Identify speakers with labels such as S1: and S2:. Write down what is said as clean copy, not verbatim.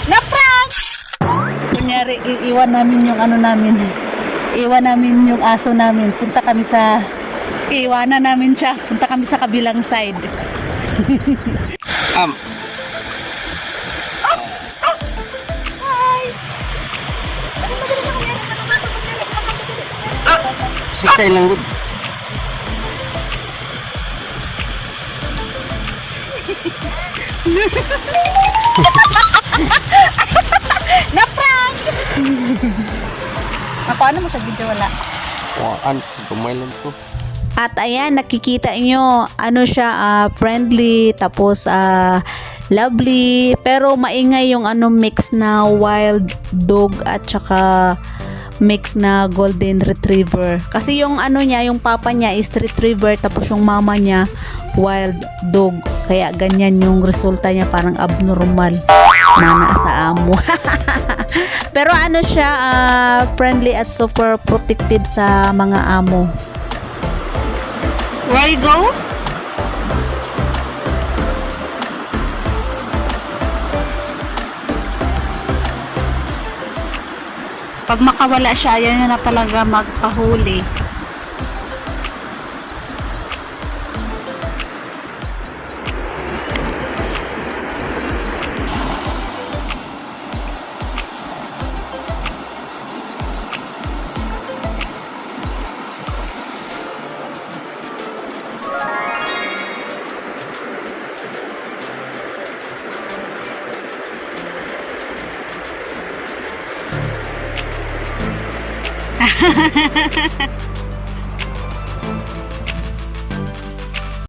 S1: Na-prank! Kunyari, iwan namin yung ano namin. Iwan namin yung aso namin. Punta kami sa... Iwanan namin siya. Punta kami sa kabilang side.
S2: Sikay lang gud.
S1: Na-prank! Paano mo sa video wala?
S2: Waan, gamay lang ko.
S3: At ayan, nakikita nyo, ano siya, friendly, tapos lovely, pero maingay yung ano mix na wild dog at saka mix na golden retriever. Kasi yung ano niya, yung papa niya is retriever, tapos yung mama niya wild dog. Kaya ganyan yung resulta niya, parang abnormal. Mana sa amo. Pero ano siya, friendly at super protective sa mga amo.
S1: Where you go? Pag makawala siya, yan na talaga magpahuli.